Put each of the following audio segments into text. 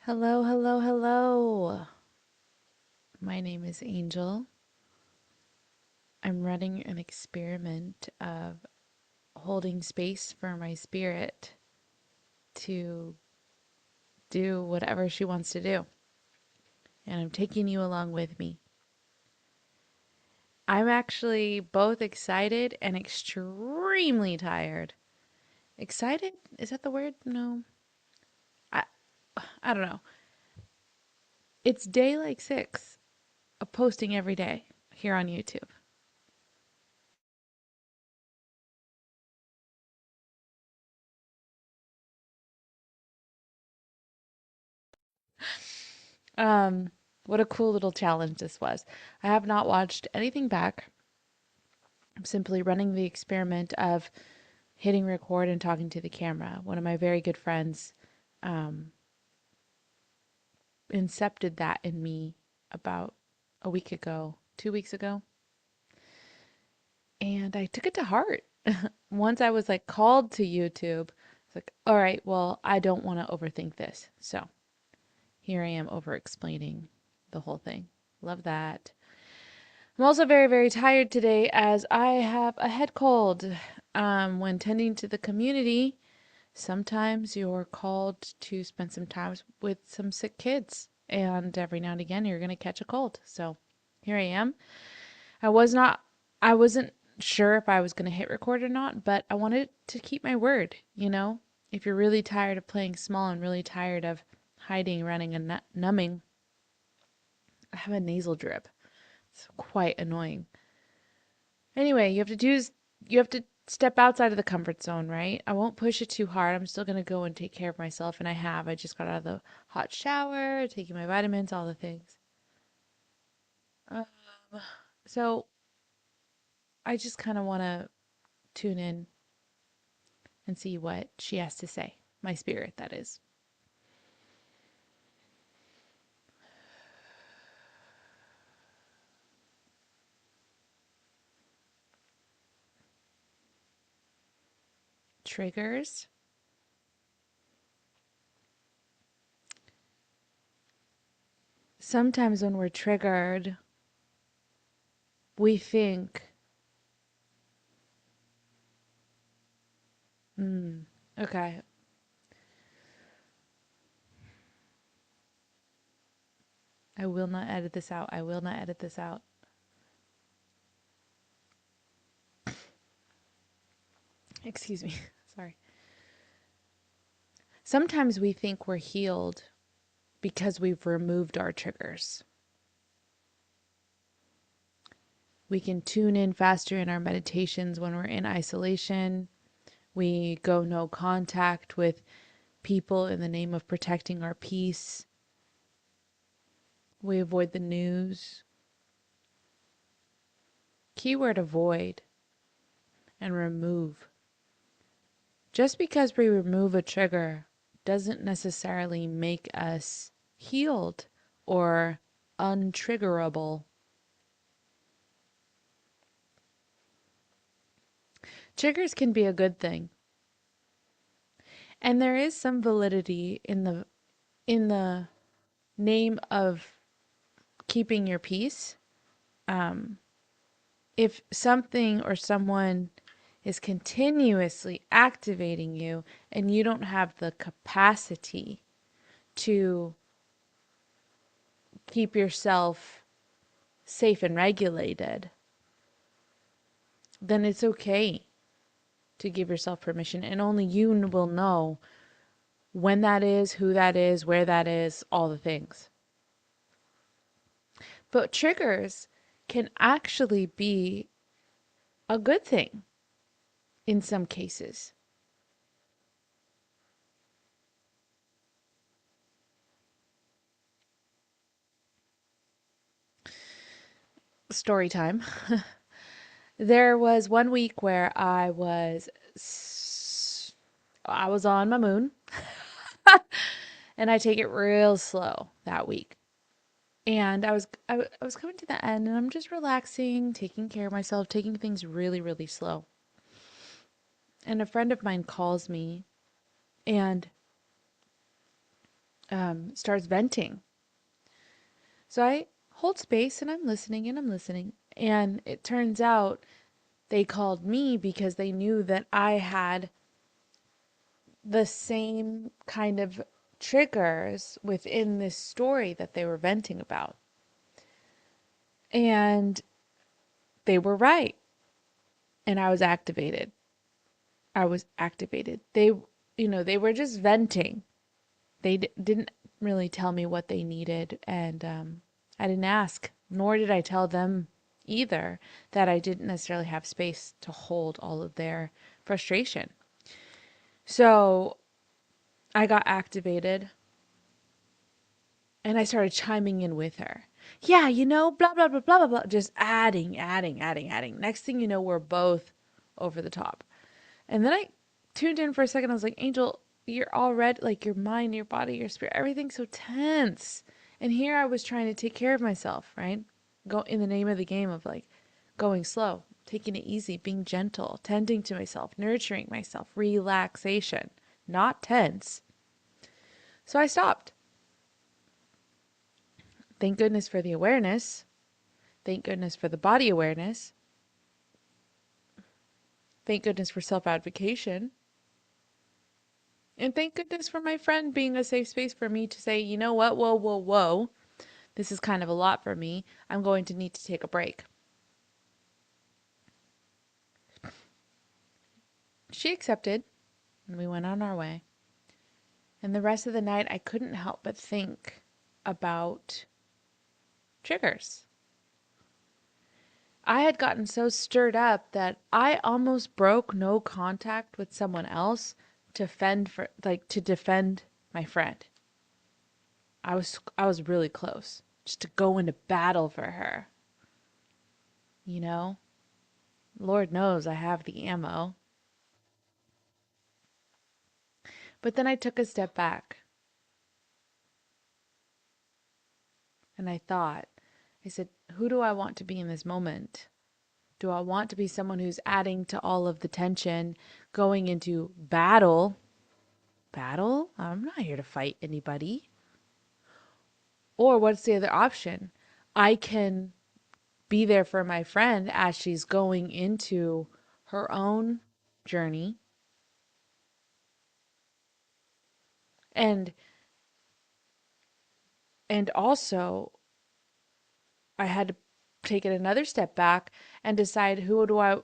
Hello, hello, hello. My name is Angel. I'm running an experiment of holding space for my spirit to do whatever she wants to do. And I'm taking you along with me. I'm actually both excited and extremely tired. Excited? Is that the word? No. I I don't know. It's day like 6 of posting every day here on YouTube. Um, what a cool little challenge this was. I have not watched anything back. I'm simply running the experiment of hitting record and talking to the camera. One of my very good friends um, incepted that in me about a week ago, 2 weeks ago, and I took it to heart. Once I was like called to YouTube, it's like, all right, well, I don't want to overthink this. So here I am over explaining the whole thing. Love that. I'm also very, very tired today as I have a head cold. When tending to the community, sometimes you're called to spend some time with some sick kids, and every now and again you're going to catch a cold. So here I am. I was not, I wasn't sure if I was going to hit record or not, but I wanted to keep my word, you know? If you're really tired of playing small and really tired of hiding, running, and numbing, I have a nasal drip. It's quite annoying. Anyway, you have to step outside of the comfort zone, right? I won't push it too hard. I'm still gonna go and take care of myself, and I have. I just got out of the hot shower, taking my vitamins, all the things. Um, so I just kind of want to tune in and see what she has to say. My spirit, that is. Triggers. Sometimes when we're triggered, we think, okay, I will not edit this out. I will not edit this out. Excuse me. Sorry. Sometimes we think we're healed because we've removed our triggers. We can tune in faster in our meditations when we're in isolation. We go no contact with people in the name of protecting our peace. We avoid the news. Keyword avoid and remove. Just because we remove a trigger doesn't necessarily make us healed or untriggerable. Triggers can be a good thing. And there is some validity in the name of keeping your peace. Um, if something or someone is continuously activating you and you don't have the capacity to keep yourself safe and regulated, then it's okay to give yourself permission. And only you will know when that is, who that is, where that is, all the things. But triggers can actually be a good thing in some cases. Story time. There was one week where I was on my moon and I take it real slow that week. And I was coming to the end and I'm just relaxing, taking care of myself, taking things really, really slow. And a friend of mine calls me and starts venting. So I hold space and I'm listening and I'm listening. And it turns out they called me because they knew that I had the same kind of triggers within this story that they were venting about. And they were right. And I was activated. I was activated. They were just venting. They didn't really tell me what they needed. And I didn't ask, nor did I tell them either that I didn't necessarily have space to hold all of their frustration. So I got activated and I started chiming in with her. Yeah, blah, blah, blah, blah, blah, blah. Just adding, adding, adding, adding. Next thing you know, we're both over the top. And then I tuned in for a second. I was like, Angel, you're already, like, your mind, your body, your spirit, everything's so tense. And here I was trying to take care of myself, right? Go in the name of the game of like going slow, taking it easy, being gentle, tending to myself, nurturing myself, relaxation, not tense. So I stopped. Thank goodness for the awareness. Thank goodness for the body awareness. Thank goodness for self-advocation. And thank goodness for my friend being a safe space for me to say, you know what, whoa, whoa, whoa. This is kind of a lot for me. I'm going to need to take a break. She accepted, and we went on our way. And the rest of the night, I couldn't help but think about triggers. I had gotten so stirred up that I almost broke no contact with someone else to defend my friend. I was really close just to go into battle for her. You know, Lord knows I have the ammo. But then I took a step back and I said, who do I want to be in this moment? Do I want to be someone who's adding to all of the tension, going into battle? Battle? I'm not here to fight anybody. Or what's the other option? I can be there for my friend as she's going into her own journey. And also I had to take it another step back and decide who am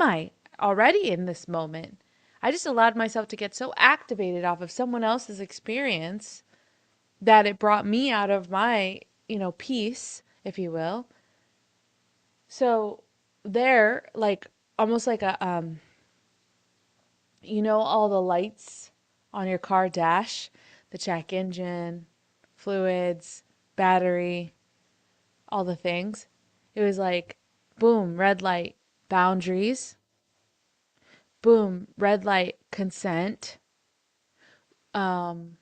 I already in this moment? I just allowed myself to get so activated off of someone else's experience that it brought me out of my, peace, if you will. So there, like almost like all the lights on your car dash, the check engine, fluids, battery, all the things. It was like, boom, red light, boundaries, boom, red light, consent. Um,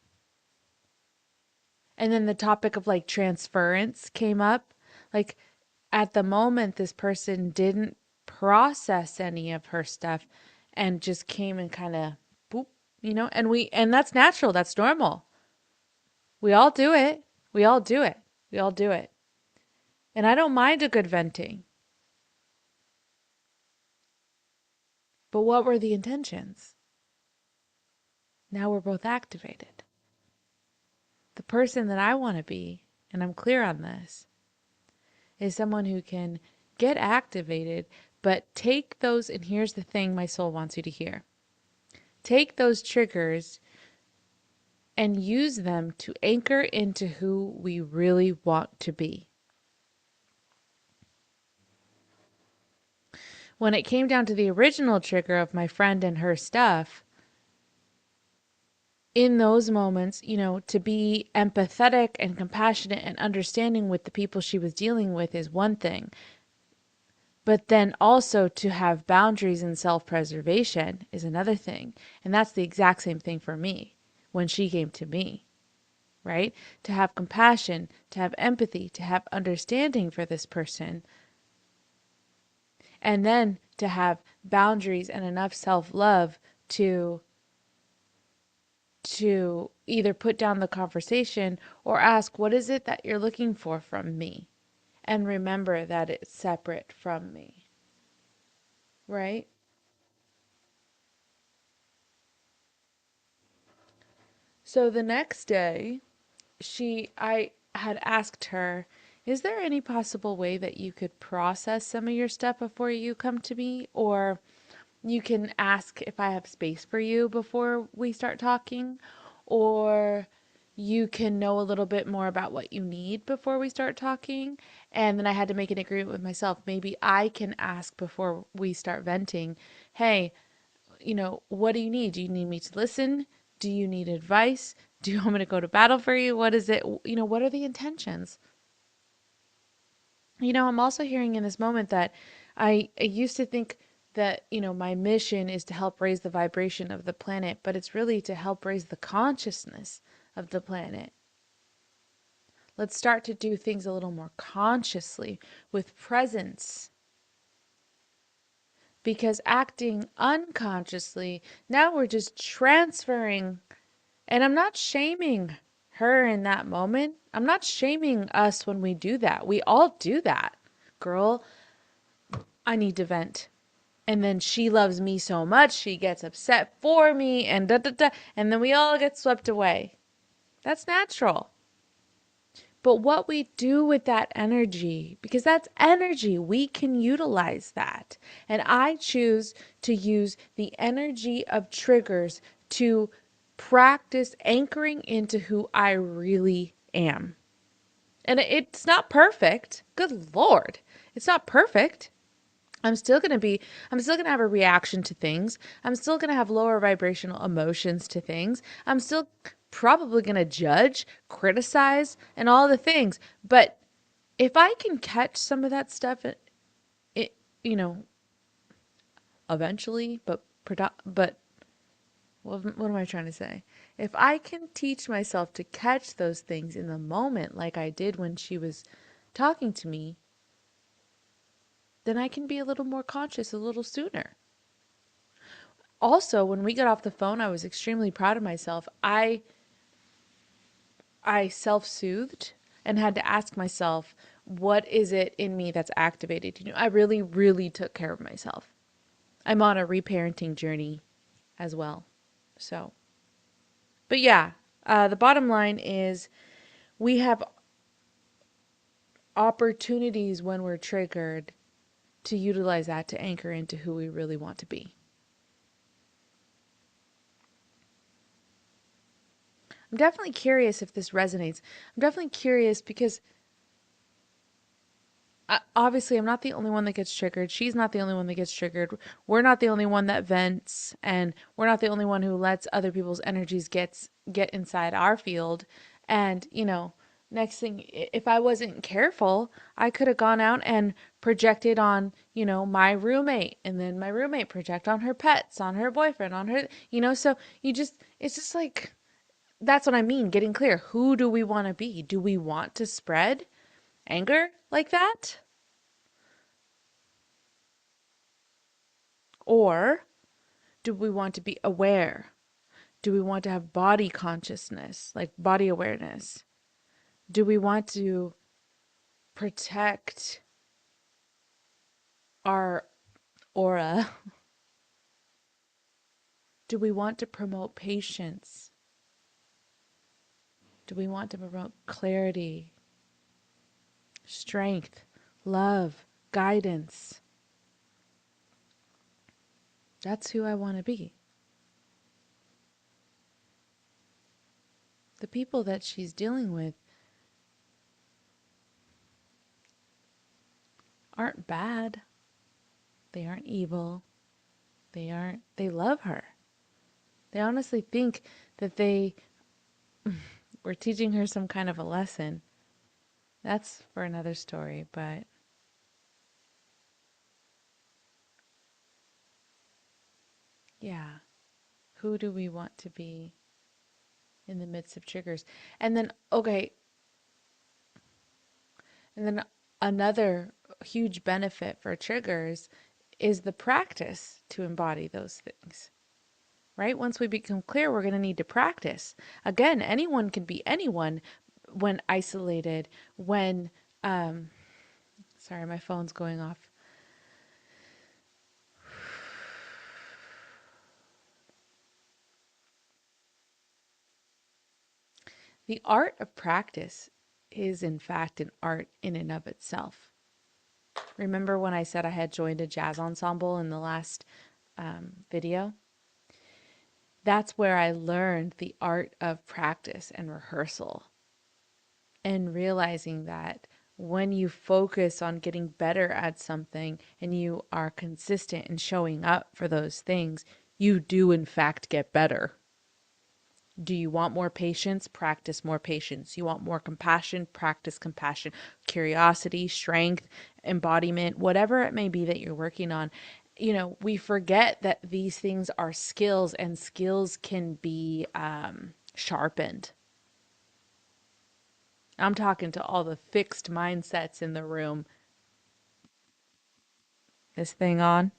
and then the topic of like transference came up. Like at the moment, this person didn't process any of her stuff and just came and kind of boop, and that's natural. That's normal. We all do it. We all do it. We all do it. And I don't mind a good venting. But what were the intentions? Now we're both activated. The person that I want to be, and I'm clear on this, is someone who can get activated, but take those, and here's the thing my soul wants you to hear. Take those triggers and use them to anchor into who we really want to be. When it came down to the original trigger of my friend and her stuff, in those moments, to be empathetic and compassionate and understanding with the people she was dealing with is one thing. But then also to have boundaries and self-preservation is another thing. And that's the exact same thing for me when she came to me, right? To have compassion, to have empathy, to have understanding for this person. And then to have boundaries and enough self-love to to either put down the conversation or ask, what is it that you're looking for from me? And remember that it's separate from me, right? So the next day, I had asked her, is there any possible way that you could process some of your stuff before you come to me? Or you can ask if I have space for you before we start talking? Or you can know a little bit more about what you need before we start talking? And then I had to make an agreement with myself. Maybe I can ask before we start venting, hey, what do you need? Do you need me to listen? Do you need advice? Do you want me to go to battle for you? What is it? What are the intentions? I'm also hearing in this moment that I used to think that, my mission is to help raise the vibration of the planet, but it's really to help raise the consciousness of the planet. Let's start to do things a little more consciously with presence, because acting unconsciously, now we're just transferring. And I'm not shaming her in that moment. I'm not shaming us when we do that. We all do that. Girl, I need to vent. And then she loves me so much, she gets upset for me, and da da da. And then we all get swept away. That's natural. But what we do with that energy, because that's energy, we can utilize that. And I choose to use the energy of triggers to practice anchoring into who I really am. And it's not perfect. Good Lord. It's not perfect. I'm still going to have a reaction to things. I'm still going to have lower vibrational emotions to things. I'm still probably going to judge, criticize, and all the things. But if I can catch some of that stuff, it you know, eventually, but what am I trying to say? If I can teach myself to catch those things in the moment, like I did when she was talking to me, then I can be a little more conscious a little sooner. Also, when we got off the phone, I was extremely proud of myself. I self-soothed and had to ask myself, what is it in me that's activated? I really, really took care of myself. I'm on a reparenting journey as well. So, but yeah, the bottom line is we have opportunities when we're triggered to utilize that to anchor into who we really want to be. I'm definitely curious if this resonates. I'm definitely curious because obviously I'm not the only one that gets triggered. She's not the only one that gets triggered. We're not the only one that vents, and we're not the only one who lets other people's energies get inside our field. And, next thing, if I wasn't careful, I could have gone out and projected on, my roommate, and then my roommate project on her pets, on her boyfriend, on her, so it's just like, that's what I mean, getting clear. Who do we want to be? Do we want to spread anger like that? Or do we want to be aware? Do we want to have body consciousness, like body awareness? Do we want to protect our aura? Do we want to promote patience? Do we want to promote clarity, strength, love, guidance? That's who I want to be. The people that she's dealing with aren't bad. They aren't evil. They love her. They honestly think that they were teaching her some kind of a lesson. That's for another story, but yeah, who do we want to be in the midst of triggers? And then, okay, and then another huge benefit for triggers is the practice to embody those things. right? Once we become clear, we're going to need to practice. Again, anyone can be anyone when isolated, when, sorry, my phone's going off. The art of practice is, in fact, an art in and of itself. Remember when I said I had joined a jazz ensemble in the last video? That's where I learned the art of practice and rehearsal, and realizing that when you focus on getting better at something and you are consistent in showing up for those things, you do, in fact, get better. Do you want more patience? Practice more patience. You want more compassion? Practice compassion. Curiosity, strength, embodiment, whatever it may be that you're working on. You know, we forget that these things are skills, and skills can be sharpened. I'm talking to all the fixed mindsets in the room. This thing on?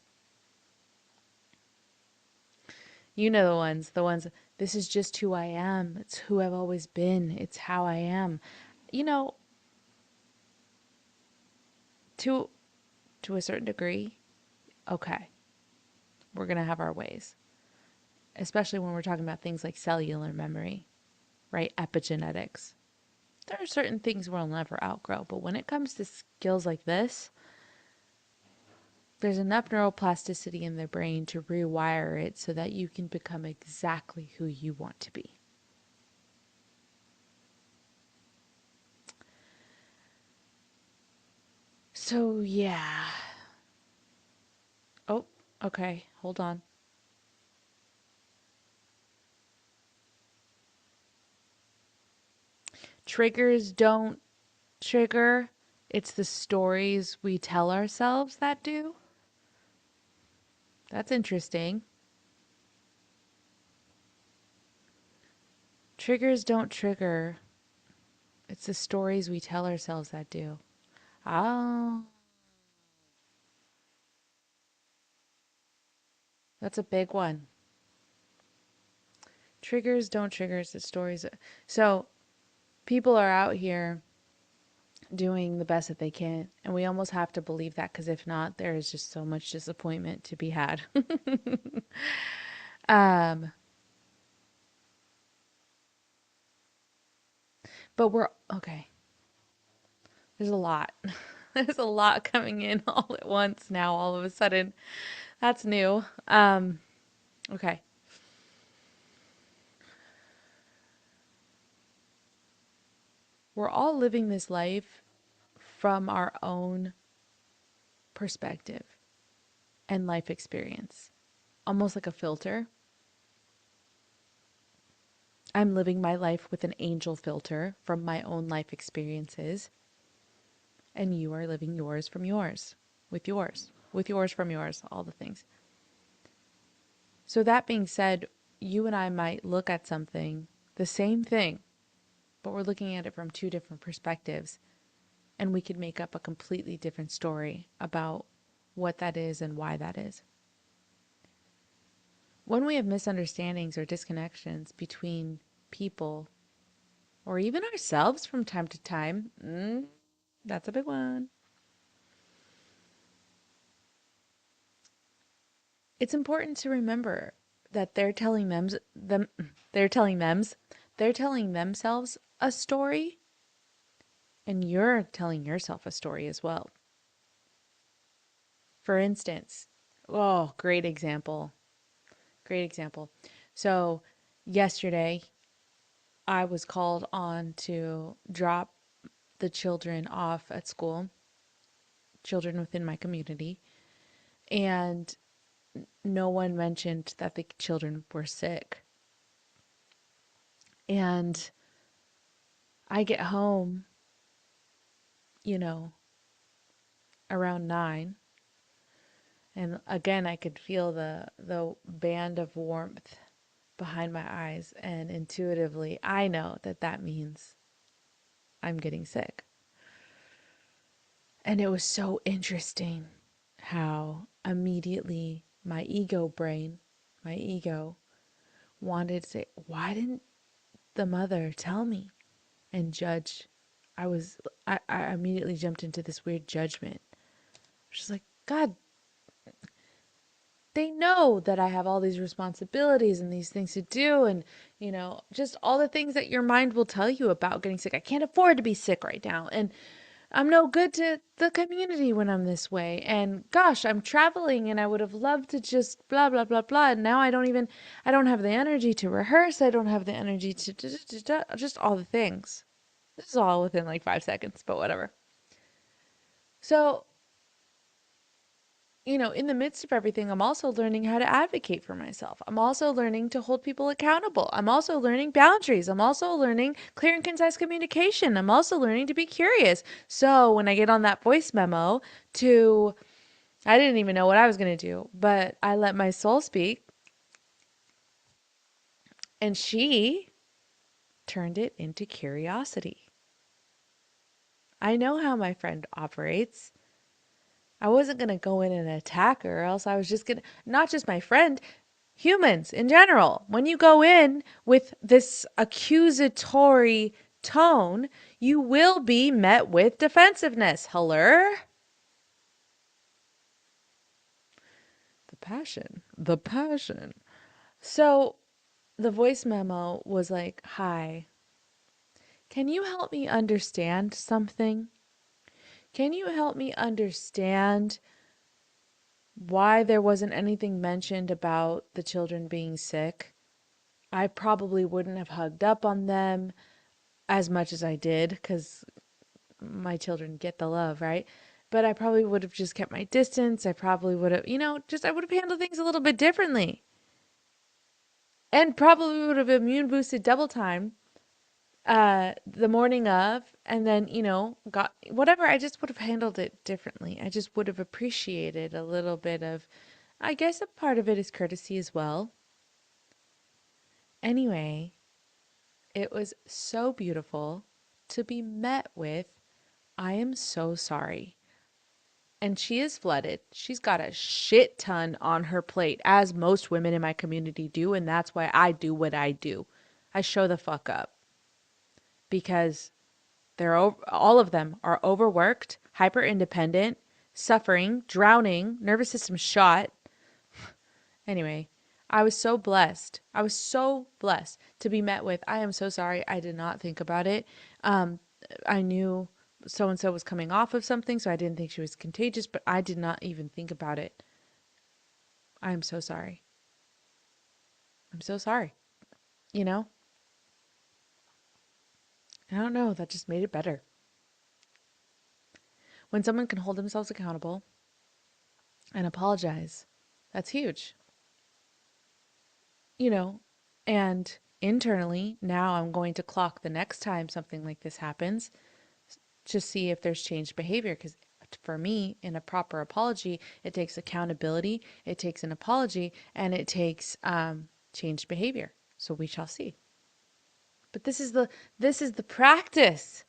You know the ones, this is just who I am. It's who I've always been. It's how I am. You know, to a certain degree, okay, we're going to have our ways, especially when we're talking about things like cellular memory, right? Epigenetics. There are certain things we'll never outgrow, but when it comes to skills like this, there's enough neuroplasticity in the brain to rewire it so that you can become exactly who you want to be. So, yeah. Oh, okay. Hold on. Triggers don't trigger. It's the stories we tell ourselves that do. That's interesting. Triggers don't trigger. It's the stories we tell ourselves that do. Oh, that's a big one. Triggers don't trigger. It's the stories. So people are out here doing the best that they can. And we almost have to believe that, because if not, there is just so much disappointment to be had. um, but we're okay. There's a lot. There's a lot coming in all at once now, all of a sudden. That's new. Okay. We're all living this life from our own perspective and life experience, almost like a filter. I'm living my life with an angel filter from my own life experiences, and you are living yours from yours, with yours from yours, all the things. So, that being said, you and I might look at something, the same thing, but we're looking at it from two different perspectives, and we could make up a completely different story about what that is and why that is. When we have misunderstandings or disconnections between people, or even ourselves from time to time, that's a big one. It's important to remember that they're telling themselves a story, and you're telling yourself a story as well. For instance, oh, great example. Great example. So, yesterday I was called on to drop the children off at school, children within my community, and no one mentioned that the children were sick. And I get home, you know, around 9, and again I could feel the band of warmth behind my eyes, and intuitively I know that that means I'm getting sick. And it was so interesting how immediately my ego brain, my ego wanted to say, why didn't the mother tell me and judge? I was, I immediately jumped into this weird judgment. She's like, God, they know that I have all these responsibilities and these things to do, and just all the things that your mind will tell you about getting sick. I can't afford to be sick right now, and I'm no good to the community when I'm this way, and gosh, I'm traveling and I would have loved to just blah blah blah blah, and now I don't have the energy to rehearse. I don't have the energy to just all the things. This is all within like 5 seconds, but whatever. So in the midst of everything, I'm also learning how to advocate for myself. I'm also learning to hold people accountable. I'm also learning boundaries. I'm also learning clear and concise communication. I'm also learning to be curious. So when I get on that voice memo I didn't even know what I was going to do, but I let my soul speak, and she turned it into curiosity. I know how my friend operates. I wasn't going to go in and attack her, or else I was just going to, not just my friend, humans in general. When you go in with this accusatory tone, you will be met with defensiveness. Hello? The passion. The passion. So the voice memo was like, hi, can you help me understand something? Can you help me understand why there wasn't anything mentioned about the children being sick? I probably wouldn't have hugged up on them as much as I did because my children get the love, right? But I probably would have just kept my distance. I probably would have, I would have handled things a little bit differently and probably would have immune boosted double time the morning of, and then, got whatever. I just would have handled it differently. I just would have appreciated a little bit of, I guess a part of it is courtesy as well. Anyway, it was so beautiful to be met with, I am so sorry. And she is flooded. She's got a shit ton on her plate, as most women in my community do. And that's why I do what I do. I show the fuck up because all of them are overworked, hyper independent, suffering, drowning, nervous system shot. Anyway, I was so blessed. I was so blessed to be met with, I am so sorry. I did not think about it. I knew so and so was coming off of something, so I didn't think she was contagious, but I did not even think about it. I am so sorry. I'm so sorry. You know? I don't know. That just made it better. When someone can hold themselves accountable and apologize, that's huge. You know, and internally, now I'm going to clock the next time something like this happens to see if there's changed behavior. Because for me, in a proper apology, it takes accountability, it takes an apology, and it takes changed behavior. So we shall see. But this is the practice.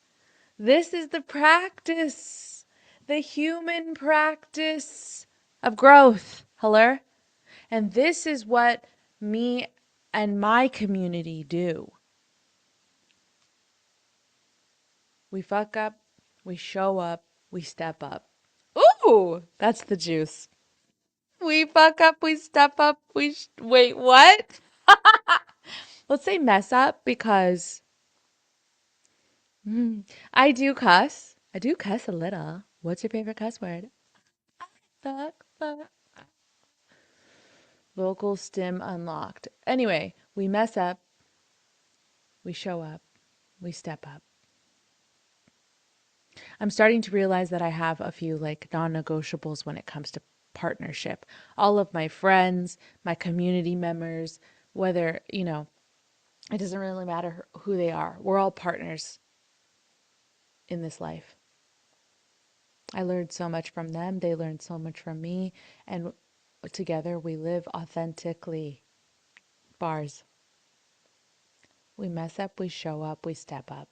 This is the practice. The human practice of growth. Hello? And this is what me and my community do. We fuck up, we show up, we step up. Ooh, that's the juice. We fuck up, we step up, wait, what? Let's say mess up because I do cuss. I do cuss a little. What's your favorite cuss word? Fuck, fuck. Vocal stim unlocked. Anyway, we mess up, we show up, we step up. I'm starting to realize that I have a few like non-negotiables when it comes to partnership. All of my friends, my community members, whether, it doesn't really matter who they are. We're all partners in this life. I learned so much from them. They learned so much from me. And together we live authentically. Bars. We mess up, we show up, we step up.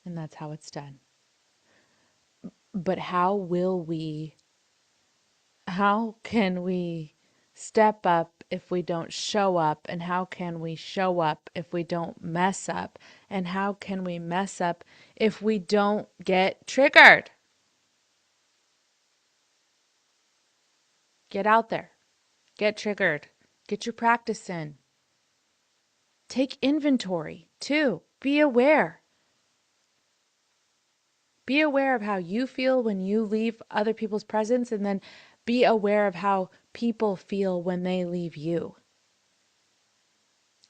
And that's how it's done. But how can we step up if we don't show up? And how can we show up if we don't mess up? And how can we mess up if we don't get triggered? Get out there, get triggered, get your practice in. Take inventory too. Be aware. Be aware of how you feel when you leave other people's presence, and then be aware of how people feel when they leave you.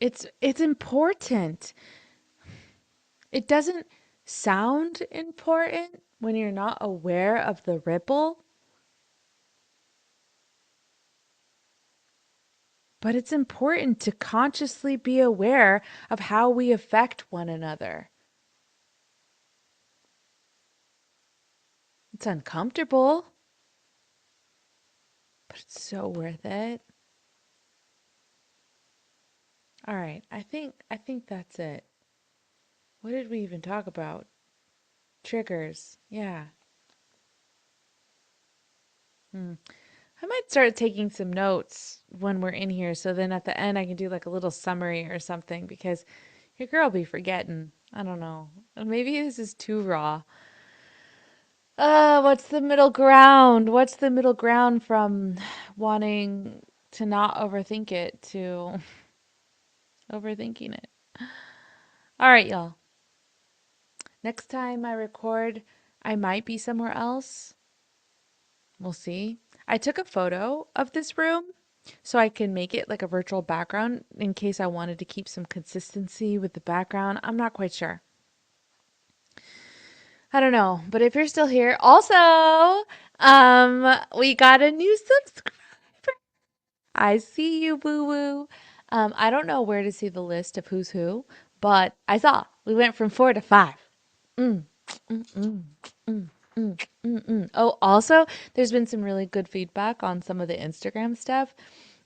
It's important. It doesn't sound important when you're not aware of the ripple, but it's important to consciously be aware of how we affect one another. It's uncomfortable, but it's so worth it. All right, I think that's it. What did we even talk about? Triggers. Yeah. Hmm. I might start taking some notes when we're in here so then at the end I can do like a little summary or something because your girl be forgetting. I don't know. Maybe this is too raw. What's the middle ground? What's the middle ground from wanting to not overthink it to overthinking it? All right, y'all. Next time I record, I might be somewhere else. We'll see. I took a photo of this room so I can make it like a virtual background in case I wanted to keep some consistency with the background. I'm not quite sure. I don't know, but if you're still here, also, we got a new subscriber. I see you, boo boo. I don't know where to see the list of who's who, but I saw we went from 4 to 5. Mm, mm, mm, mm, mm, mm, mm. Oh, also, there's been some really good feedback on some of the Instagram stuff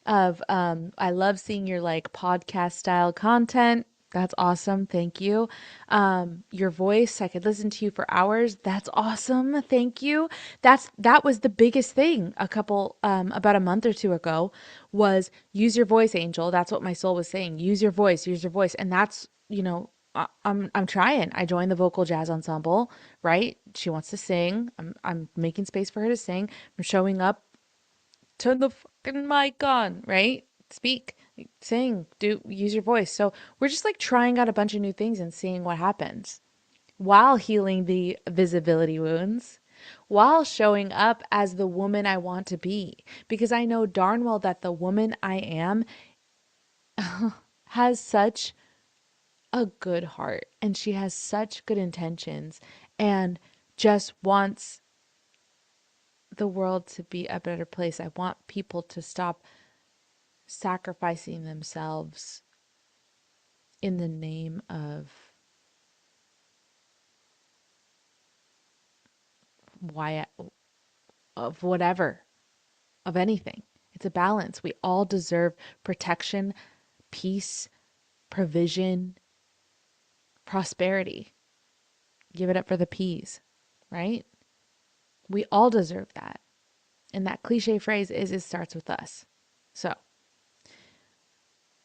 of I love seeing your like podcast style content. That's awesome. Thank you. Your voice, I could listen to you for hours. That's awesome. Thank you. That was the biggest thing a couple about a month or two ago was use your voice, Angel. That's what my soul was saying. Use your voice, use your voice. And that's, I'm trying. I joined the vocal jazz ensemble, right? She wants to sing. I'm making space for her to sing. I'm showing up. Turn the fucking mic on, right? Speak, sing, do use your voice. So we're just like trying out a bunch of new things and seeing what happens while healing the visibility wounds, while showing up as the woman I want to be. Because I know darn well that the woman I am has such a good heart and she has such good intentions and just wants the world to be a better place. I want people to stop sacrificing themselves in the name why of whatever, of anything. It's a balance. We all deserve protection, peace, provision, prosperity. Give it up for the peas, right? We all deserve that. And that cliche phrase is it starts with us. So,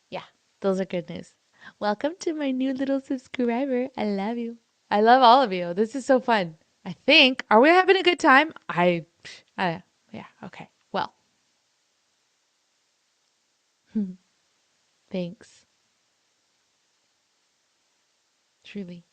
yeah, those are good news. Welcome to my new little subscriber. I love you. I love all of you. This is so fun. I think. Are we having a good time? Yeah, okay. Well, thanks. Truly.